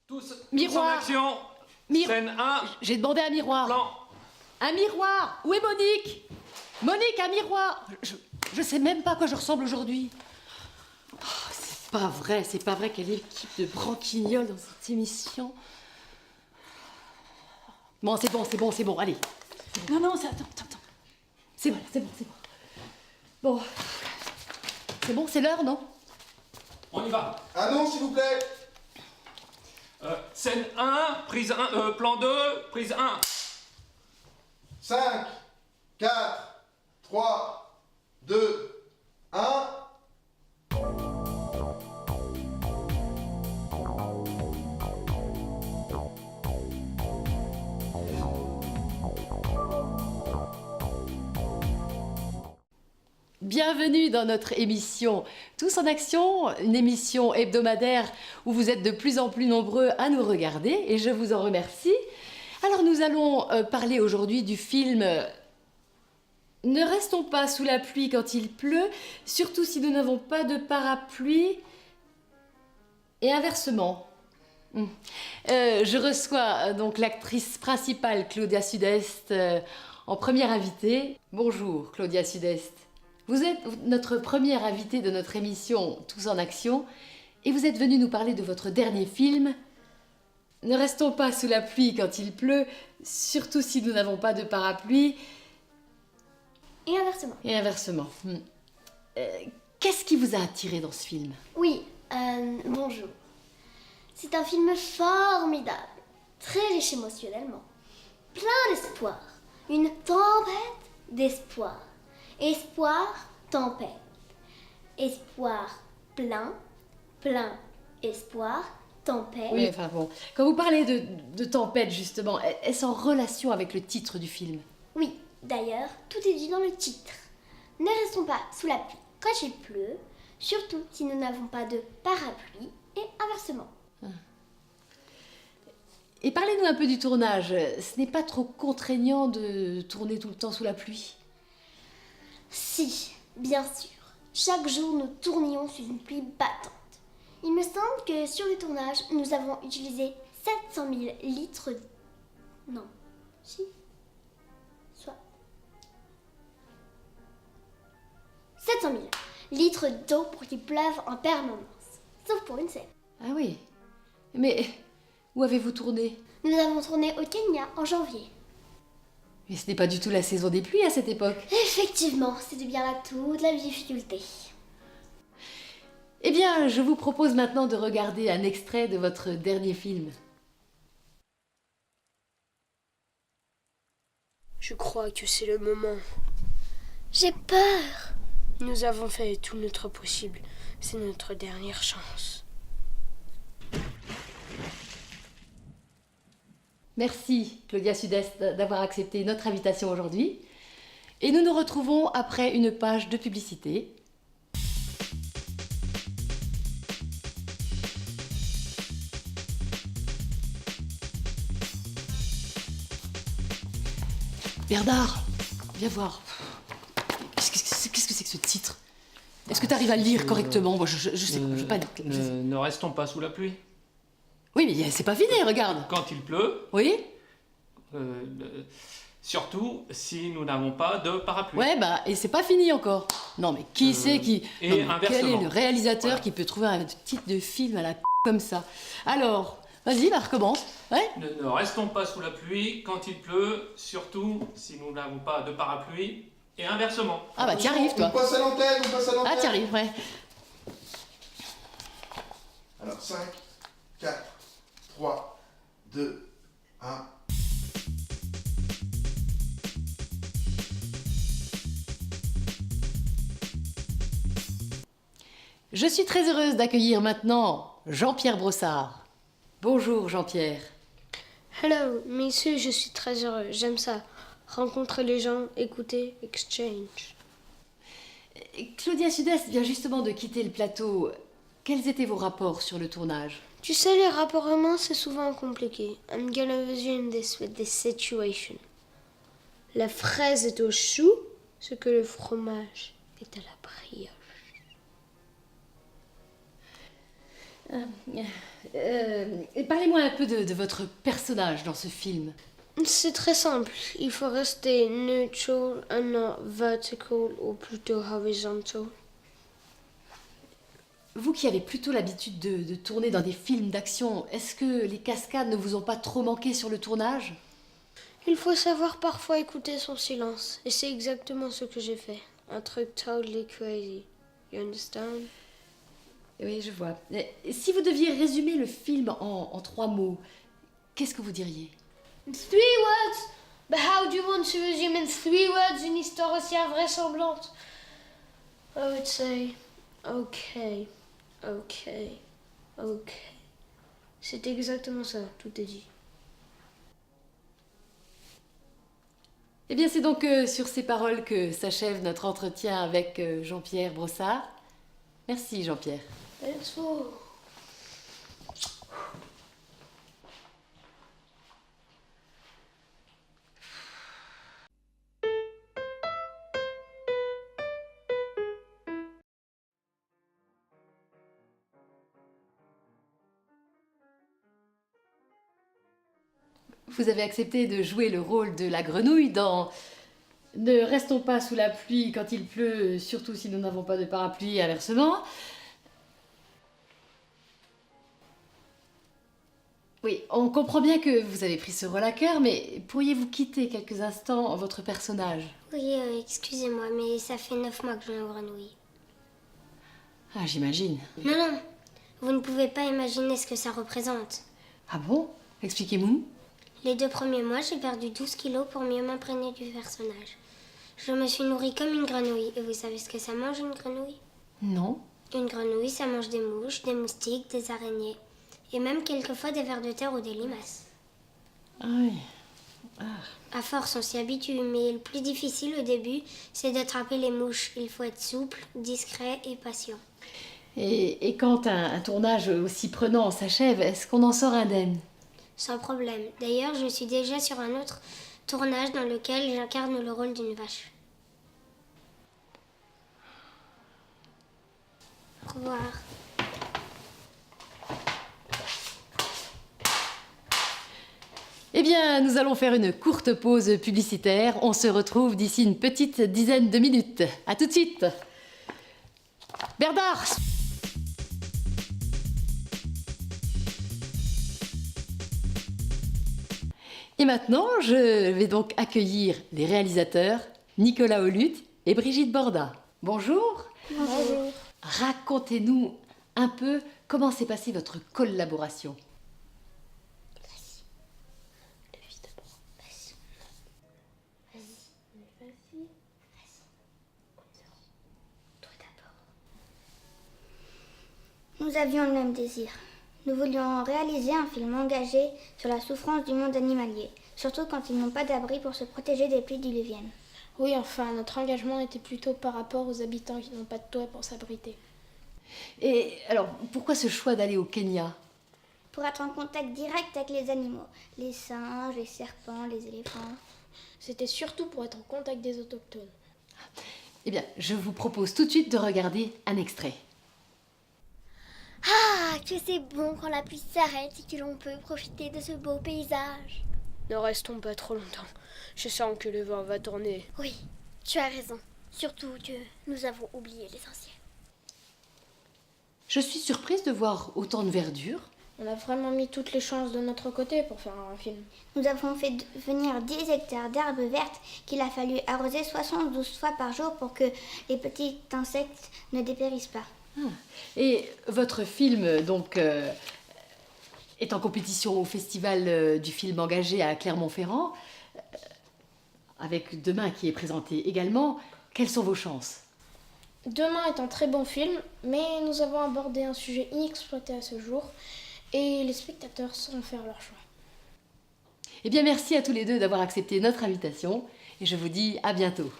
Tous Miroir. en action. Scène 1. J'ai demandé un miroir. Plan. Un miroir. Où est Monique? Monique, un miroir. Je sais même pas à quoi je ressemble aujourd'hui. Oh, c'est pas vrai quelle équipe de branquignoles dans cette émission. Bon, c'est bon, allez. Non, attends. C'est bon. Bon. C'est bon, c'est l'heure, non? On y va. Ah non, s'il vous plaît. Scène 1, prise 1, plan 2, prise 1. 5, 4, 3, 2, 1. Bienvenue dans notre émission Tous en Action, une émission hebdomadaire où vous êtes de plus en plus nombreux à nous regarder et je vous en remercie. Alors nous allons parler aujourd'hui du film Ne restons pas sous la pluie quand il pleut, surtout si nous n'avons pas de parapluie et inversement. Je reçois donc l'actrice principale Claudia Sud-Est en première invitée. Bonjour Claudia Sud-Est. Vous êtes notre première invitée de notre émission Tous en Action et vous êtes venue nous parler de votre dernier film. Ne restons pas sous la pluie quand il pleut, surtout si nous n'avons pas de parapluie. Et inversement. Et inversement. Qu'est-ce qui vous a attiré dans ce film? Oui, bonjour. C'est un film formidable, très riche émotionnellement, plein d'espoir, une tempête d'espoir. Espoir, tempête. Espoir, plein, espoir, tempête. Oui, enfin bon. Quand vous parlez de tempête, justement, est-ce en relation avec le titre du film? Oui, d'ailleurs, tout est dit dans le titre. Ne restons pas sous la pluie quand il pleut, surtout si nous n'avons pas de parapluie et inversement. Et parlez-nous un peu du tournage. Ce n'est pas trop contraignant de tourner tout le temps sous la pluie? Si, bien sûr. Chaque jour, nous tournions sous une pluie battante. Il me semble que sur le tournage, nous avons utilisé 700 000 litres... Non. Si. Soit... 700 000 litres d'eau pour qu'il pleuve en permanence. Sauf pour une scène. Ah oui. Mais où avez-vous tourné? Nous avons tourné au Kenya en janvier. Mais ce n'est pas du tout la saison des pluies à cette époque. Effectivement, c'était bien là toute la difficulté. Eh bien, je vous propose maintenant de regarder un extrait de votre dernier film. Je crois que c'est le moment. J'ai peur. Nous avons fait tout notre possible. C'est notre dernière chance. Merci, Claudia Sud-Est, d'avoir accepté notre invitation aujourd'hui. Et nous nous retrouvons après une page de publicité. Bernard, viens voir. Qu'est-ce que c'est que ce titre? Est-ce que tu arrives à le lire correctement? Moi, je sais pas, je veux pas... Ne restons pas sous la pluie. Oui, mais c'est pas fini, regarde. Quand il pleut, Oui? surtout si nous n'avons pas de parapluie. Ouais, bah, et c'est pas fini encore. Non, mais qui c'est qui... et Non, mais inversement. quel est le réalisateur Voilà. qui peut trouver un titre de film à la comme ça? Alors, vas-y, bah, recommence. Ouais? Ne restons pas sous la pluie quand il pleut, surtout si nous n'avons pas de parapluie, et inversement. Ah bah, t'y arrives, toi. On passe à l'antenne, Ah, t'y arrives, ouais. Alors, 5, 4, 3, 2, 1. Je suis très heureuse d'accueillir maintenant Jean-Pierre Brossard. Bonjour, Jean-Pierre. Hello, messieurs, je suis très heureux. J'aime ça. Rencontrer les gens, écouter, exchange. Claudia Sud-Est vient justement de quitter le plateau. Quels étaient vos rapports sur le tournage? Tu sais, les rapports humains, c'est souvent compliqué. I'm gonna resume this with this situation. La fraise est au chou, ce que le fromage est à la brioche. Et parlez-moi un peu de votre personnage dans ce film. C'est très simple. Il faut rester neutral et non vertical ou plutôt horizontal. Vous qui avez plutôt l'habitude de tourner dans des films d'action, est-ce que les cascades ne vous ont pas trop manqué sur le tournage? Il faut savoir parfois écouter son silence. Et c'est exactement ce que j'ai fait. Un truc totally crazy. You understand? Oui, je vois. Si vous deviez résumer le film en 3 mots, qu'est-ce que vous diriez? 3 words! But how do you want to resume in 3 words une histoire aussi invraisemblante? I would say, okay, okay, okay. C'est exactement ça, tout est dit. Eh bien, c'est donc sur ces paroles que s'achève notre entretien avec Jean-Pierre Brossard. Merci, Jean-Pierre. Thanks for... Vous avez accepté de jouer le rôle de la grenouille dans Ne restons pas sous la pluie quand il pleut, surtout si nous n'avons pas de parapluie et inversement. Oui, on comprend bien que vous avez pris ce rôle à cœur, mais pourriez-vous quitter quelques instants votre personnage? Oui, excusez-moi, mais ça fait 9 mois que je joue une grenouille. Ah, j'imagine. Non, non, vous ne pouvez pas imaginer ce que ça représente. Ah bon? Expliquez-moi. Les 2 premiers mois, j'ai perdu 12 kilos pour mieux m'imprégner du personnage. Je me suis nourrie comme une grenouille. Et vous savez ce que ça mange, une grenouille? Non. Une grenouille, ça mange des mouches, des moustiques, des araignées. Et même quelquefois des vers de terre ou des limaces. Ah oui. À force, on s'y habitue, mais le plus difficile au début, c'est d'attraper les mouches. Il faut être souple, discret et patient. Et quand un tournage aussi prenant s'achève, est-ce qu'on en sort indemne? Sans problème. D'ailleurs, je suis déjà sur un autre tournage dans lequel j'incarne le rôle d'une vache. Au revoir. Eh bien, nous allons faire une courte pause publicitaire. On se retrouve d'ici une petite dizaine de minutes. À tout de suite. Bernard! Et maintenant, je vais donc accueillir les réalisateurs Nicolas Olut et Brigitte Borda. Bonjour. Bonjour. Racontez-nous un peu comment s'est passée votre collaboration. Nous avions le même désir. Nous voulions réaliser un film engagé sur la souffrance du monde animalier, surtout quand ils n'ont pas d'abri pour se protéger des pluies diluviennes. Oui, enfin, notre engagement était plutôt par rapport aux habitants qui n'ont pas de toit pour s'abriter. Et alors, pourquoi ce choix d'aller au Kenya? Pour être en contact direct avec les animaux, les singes, les serpents, les éléphants. C'était surtout pour être en contact des autochtones. Eh bien, je vous propose tout de suite de regarder un extrait. Ah, que c'est bon quand la pluie s'arrête et que l'on peut profiter de ce beau paysage. Ne restons pas trop longtemps. Je sens que le vent va tourner. Oui, tu as raison. Surtout que nous avons oublié l'essentiel. Je suis surprise de voir autant de verdure. On a vraiment mis toutes les chances de notre côté pour faire un film. Nous avons fait venir 10 hectares d'herbes vertes qu'il a fallu arroser 72 fois par jour pour que les petits insectes ne dépérissent pas. Et votre film, donc, est en compétition au Festival du film engagé à Clermont-Ferrand, avec Demain qui est présenté également. Quelles sont vos chances? Demain est un très bon film, mais nous avons abordé un sujet inexploité à ce jour et les spectateurs sauront faire leur choix. Eh bien, merci à tous les deux d'avoir accepté notre invitation et je vous dis à bientôt.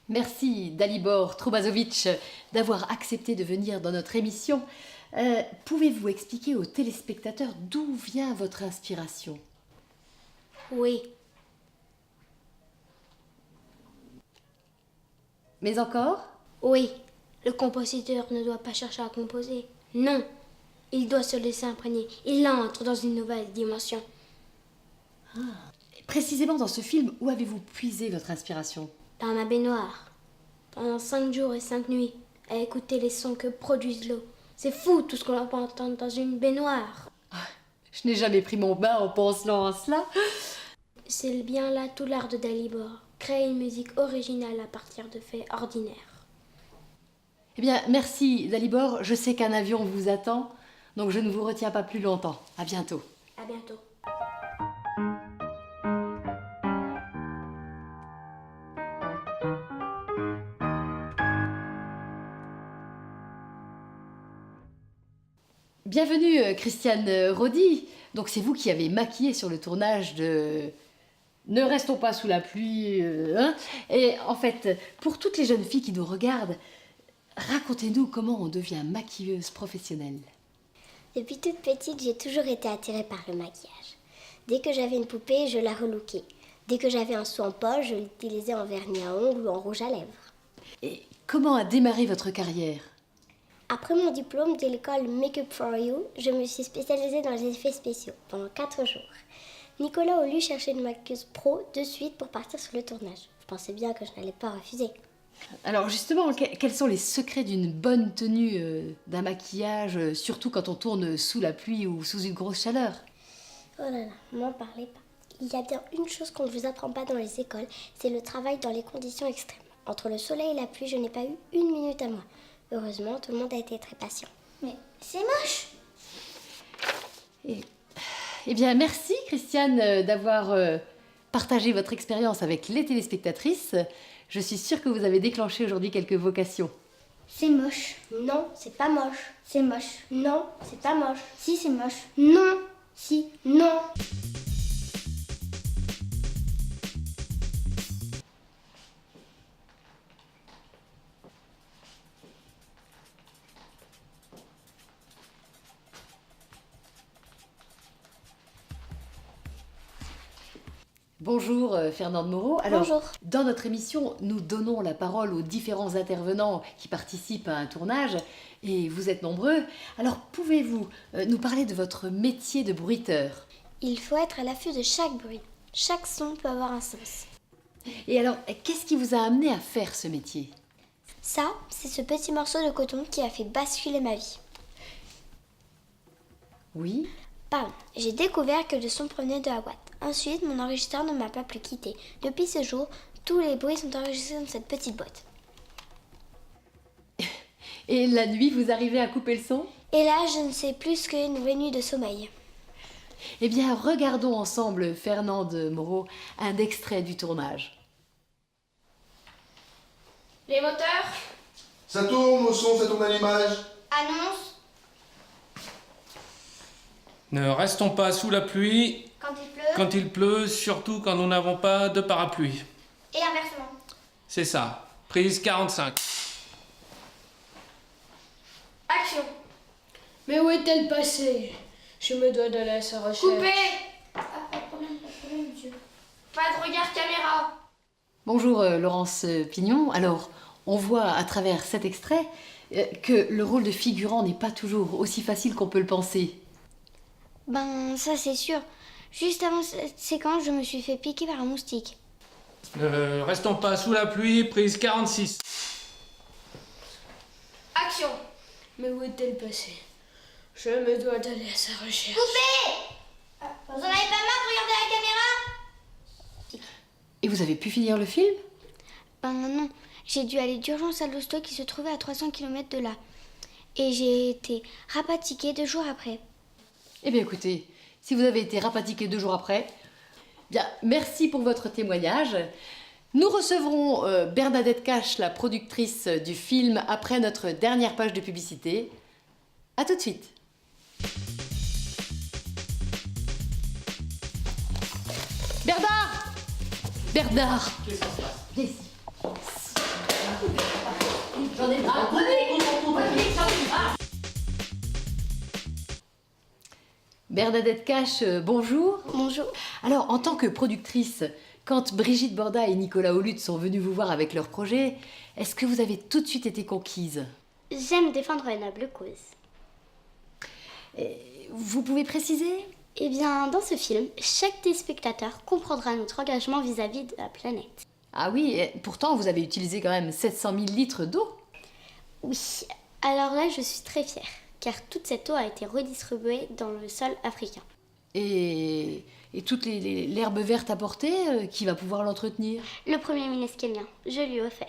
Merci Dalibor Trobazovic d'avoir accepté de venir dans notre émission. Pouvez-vous expliquer aux téléspectateurs d'où vient votre inspiration? Oui. Mais encore? Oui. Le compositeur ne doit pas chercher à composer. Non. Il doit se laisser imprégner. Il entre dans une nouvelle dimension. Précisément dans ce film, où avez-vous puisé votre inspiration? Dans ma baignoire. Pendant 5 jours et 5 nuits. À écouter les sons que produisent l'eau. C'est fou tout ce qu'on peut entendre dans une baignoire. Je n'ai jamais pris mon bain en pensant à cela. C'est bien là tout l'art de Dalibor. Créer une musique originale à partir de faits ordinaires. Eh bien, merci Dalibor. Je sais qu'un avion vous attend, donc je ne vous retiens pas plus longtemps. À bientôt. À bientôt. Bienvenue Christiane Rodi. Donc c'est vous qui avez maquillé sur le tournage de Ne restons pas sous la pluie. Hein. Et en fait, pour toutes les jeunes filles qui nous regardent, racontez-nous comment on devient maquilleuse professionnelle. Depuis toute petite, j'ai toujours été attirée par le maquillage. Dès que j'avais une poupée, je la relookais. Dès que j'avais un sou en poche, je l'utilisais en vernis à ongles ou en rouge à lèvres. Et comment a démarré votre carrière? Après mon diplôme de l'école Make-up for You, je me suis spécialisée dans les effets spéciaux pendant 4 jours. Nicolas Aulu cherchait une maquilleuse pro de suite pour partir sur le tournage. Je pensais bien que je n'allais pas refuser. Alors justement, quels sont les secrets d'une bonne tenue d'un maquillage, surtout quand on tourne sous la pluie ou sous une grosse chaleur? Oh là là, m'en parlez pas. Il y a bien une chose qu'on ne vous apprend pas dans les écoles, c'est le travail dans les conditions extrêmes. Entre le soleil et la pluie, je n'ai pas eu une minute à moi. Heureusement, tout le monde a été très patient. Mais c'est moche. Eh bien, merci Christiane d'avoir partagé votre expérience avec les téléspectatrices. Je suis sûre que vous avez déclenché aujourd'hui quelques vocations. C'est moche. Non, c'est pas moche. C'est moche. Non, c'est pas moche. Si, c'est moche. Non, si, non. Bonjour Fernande Moreau. Alors, Bonjour. dans notre émission, nous donnons la parole aux différents intervenants qui participent à un tournage et vous êtes nombreux. Alors, pouvez-vous nous parler de votre métier de bruiteur? Il faut être à l'affût de chaque bruit. Chaque son peut avoir un sens. Et alors, qu'est-ce qui vous a amené à faire ce métier? Ça, c'est ce petit morceau de coton qui a fait basculer ma vie. Oui. Bam, j'ai découvert que le son provenait de la boîte. Ensuite, mon enregistreur ne m'a pas plus quitté. Depuis ce jour, tous les bruits sont enregistrés dans cette petite boîte. Et la nuit, vous arrivez à couper le son? Et là, je ne sais plus qu'une vraie nuit de sommeil. Eh bien, regardons ensemble, Fernande Moreau, un extrait du tournage. Les moteurs? Ça tourne au son, ça tourne à l'image. Annonce. Ne restons pas sous la pluie Quand il pleut. surtout quand nous n'avons pas de parapluie. Et inversement. C'est ça. Prise 45. Action. Mais où est-elle passée? Je me dois d'aller à sa recherche. Coupé. Pas de problème, monsieur. Pas de regard caméra. Bonjour Laurence Pignon. Alors, on voit à travers cet extrait que le rôle de figurant n'est pas toujours aussi facile qu'on peut le penser. Ben, ça c'est sûr. Juste avant cette séquence, je me suis fait piquer par un moustique. Ne restons pas sous la pluie. Prise 46. Action. Mais où est-elle passée? Je me dois d'aller à sa recherche. Vous en avez pas marre de regarder la caméra? Et vous avez pu finir le film? Ben non, j'ai dû aller d'urgence à l'hosto qui se trouvait à 300 km de là. Et j'ai été rapatriée 2 jours après. Eh bien écoutez, si vous avez été rapatiqué 2 jours après, bien merci pour votre témoignage. Nous recevrons Bernadette Cache, la productrice du film, après notre dernière page de publicité. À tout de suite. Bernard! Bernard! Qu'est-ce qui se passe? Viens ici. J'en ai marre. Bernadette Cache, bonjour. Bonjour. Alors, en tant que productrice, quand Brigitte Borda et Nicolas Holuth sont venus vous voir avec leur projet, est-ce que vous avez tout de suite été conquise? J'aime défendre une noble cause. Vous pouvez préciser? Eh bien, dans ce film, chaque téléspectateur comprendra notre engagement vis-à-vis de la planète. Ah oui, et pourtant vous avez utilisé quand même 700 000 litres d'eau. Oui, alors là, je suis très fière, car toute cette eau a été redistribuée dans le sol africain. Et toute l'herbe verte apportée, qui va pouvoir l'entretenir? Le Premier ministre kenyan, je lui ai offert.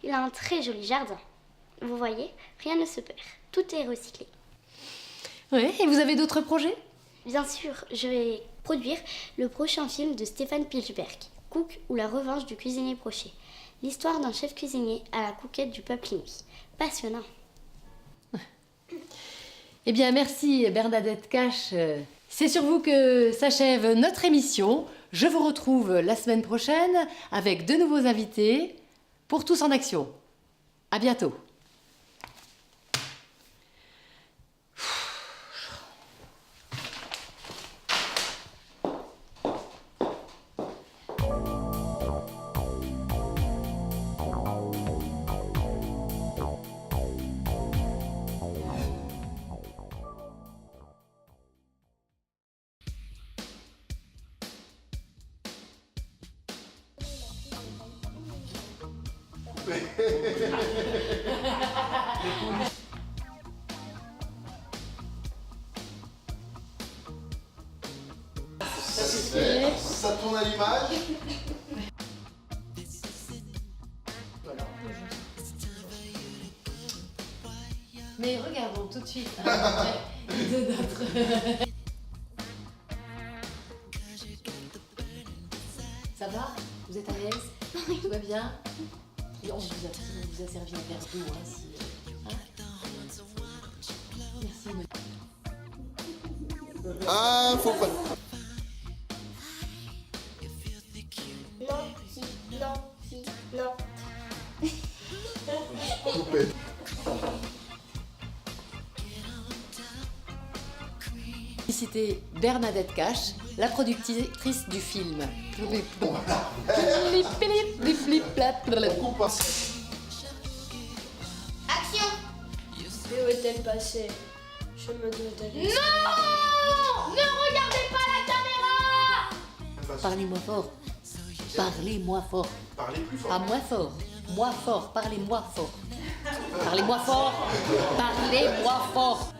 Il a un très joli jardin. Vous voyez, rien ne se perd, tout est recyclé. Oui, et vous avez d'autres projets? Bien sûr, je vais produire le prochain film de Stéphane Pilchberg, Cook ou la revanche du cuisinier Brochet. L'histoire d'un chef cuisinier à la conquête du peuple inuit. Passionnant. Eh bien, merci Bernadette Cache. C'est sur vous que s'achève notre émission. Je vous retrouve la semaine prochaine avec de nouveaux invités pour Tous en Action. À bientôt. Ça tourne à l'image. Mais regardons tout de suite de notre... Ça va? Vous êtes à l'aise? Tout va bien? Et on vous a servi un verre d'eau, hein, si... Merci. Ah, faut pas. Non, si, non, si, non. Coupé. C'était Bernadette Cache, la productrice du film. Coupe pas. Action! Où est-elle passée? Je me dois d'aller. Non! Ne regardez pas la caméra! Parlez-moi fort. Parlez-moi fort. Parlez plus fort. Pas moins fort. Moi fort. Parlez-moi fort. Parlez-moi fort. Parlez-moi fort.